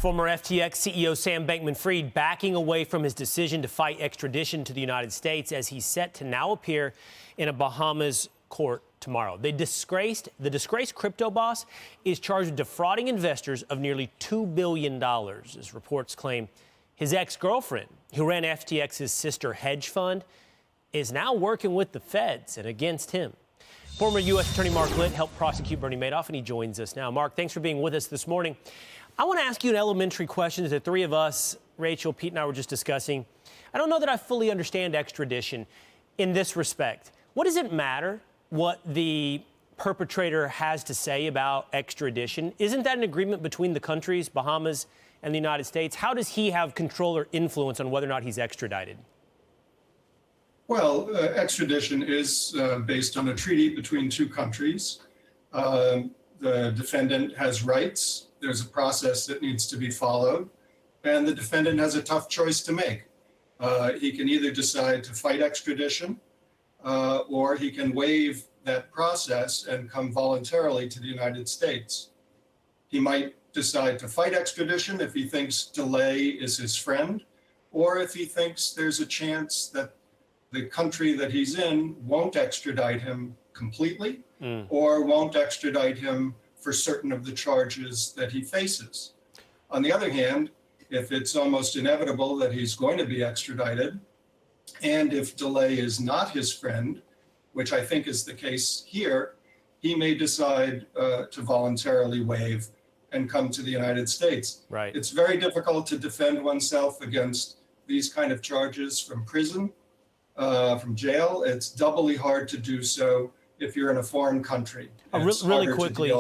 Former FTX CEO Sam Bankman-Fried backing away from his decision to fight extradition to the United States as he's set to now appear in a Bahamas court tomorrow. The disgraced crypto boss is charged with defrauding investors of nearly $2 billion, as reports claim his ex-girlfriend, who ran FTX's sister hedge fund, is now working with the feds and against him. Former U.S. Attorney Marc Litt helped prosecute Bernie Madoff, and he joins us now. Marc, thanks for being with us this morning. I want to ask you an elementary question that the three of us, Rachel, Pete, and I were just discussing. I don't know that I fully understand extradition in this respect. What does it matter what the perpetrator has to say about extradition? Isn't that an agreement between the countries, Bahamas and the United States? How does he have control or influence on whether or not he's extradited? Well, extradition is based on a treaty between two countries. The defendant has rights. There's a process that needs to be followed, and the defendant has a tough choice to make. He can either decide to fight extradition, or he can waive that process and come voluntarily to the United States. He might decide to fight extradition if he thinks delay is his friend, or if he thinks there's a chance that the country that he's in won't extradite him completely, or won't extradite him for certain of the charges that he faces. On the other hand, if it's almost inevitable that he's going to be extradited, and if delay is not his friend, which I think is the case here, he may decide to voluntarily waive and come to the United States. Right. It's very difficult to defend oneself against these kind of charges from prison, from jail. It's doubly hard to do so if you're in a foreign country. Really quickly,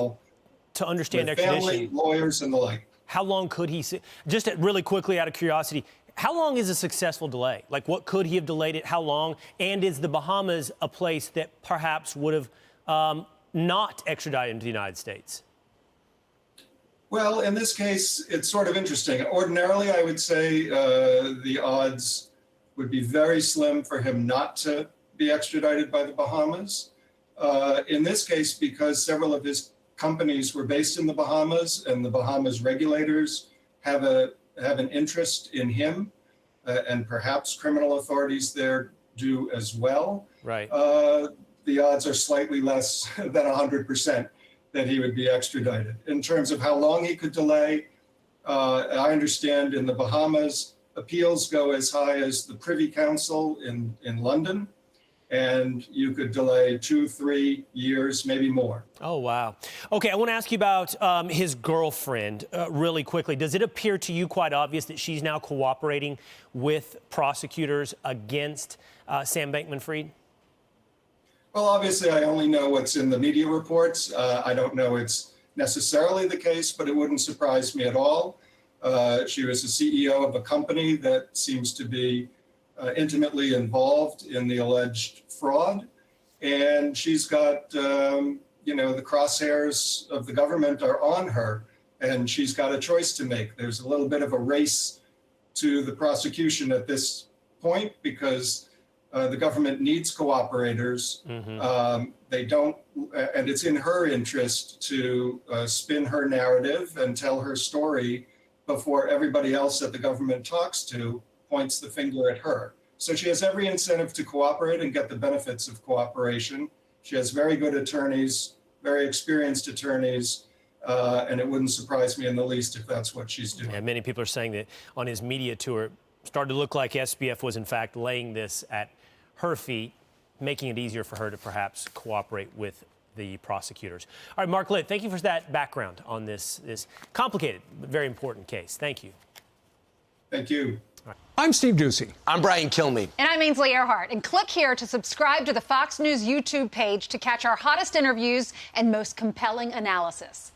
to understand extradition, family, lawyers, and the like. How long could he, just really quickly out of curiosity, how long is a successful delay? Like, what could he have delayed it? How long? And is the Bahamas a place that perhaps would have not extradited him to the United States? Well, in this case, it's sort of interesting. Ordinarily, I would say the odds would be very slim for him not to be extradited by the Bahamas. In this case, because several of his companies were based in the Bahamas, and the Bahamas regulators have an interest in him, and perhaps criminal authorities there do as well. Right. The odds are slightly less than 100% that he would be extradited. In terms of how long he could delay, I understand in the Bahamas, appeals go as high as the Privy Council in London, and you could delay 2-3 years, maybe more. Oh, wow. Okay, I want to ask you about his girlfriend really quickly. Does it appear to you quite obvious that she's now cooperating with prosecutors against Sam Bankman-Fried? Well, obviously, I only know what's in the media reports. I don't know it's necessarily the case, but it wouldn't surprise me at all. She was the CEO of a company that seems to be intimately involved in the alleged fraud, and she's got, the crosshairs of the government are on her, and she's got a choice to make. There's a little bit of a race to the prosecution at this point because the government needs cooperators. They don't, and it's in her interest to spin her narrative and tell her story before everybody else that the government talks to points the finger at her. So she has every incentive to cooperate and get the benefits of cooperation. She has very good attorneys, very experienced attorneys, and it wouldn't surprise me in the least if that's what she's doing. Yeah, many people are saying that on his media tour, it started to look like SBF was in fact laying this at her feet, making it easier for her to perhaps cooperate with the prosecutors. All right, Marc Litt, thank you for that background on this complicated but very important case. Thank you. Thank you. I'm Steve Doocy. I'm Brian Kilmeade. And I'm Ainsley Earhart. And click here to subscribe to the Fox News YouTube page to catch our hottest interviews and most compelling analysis.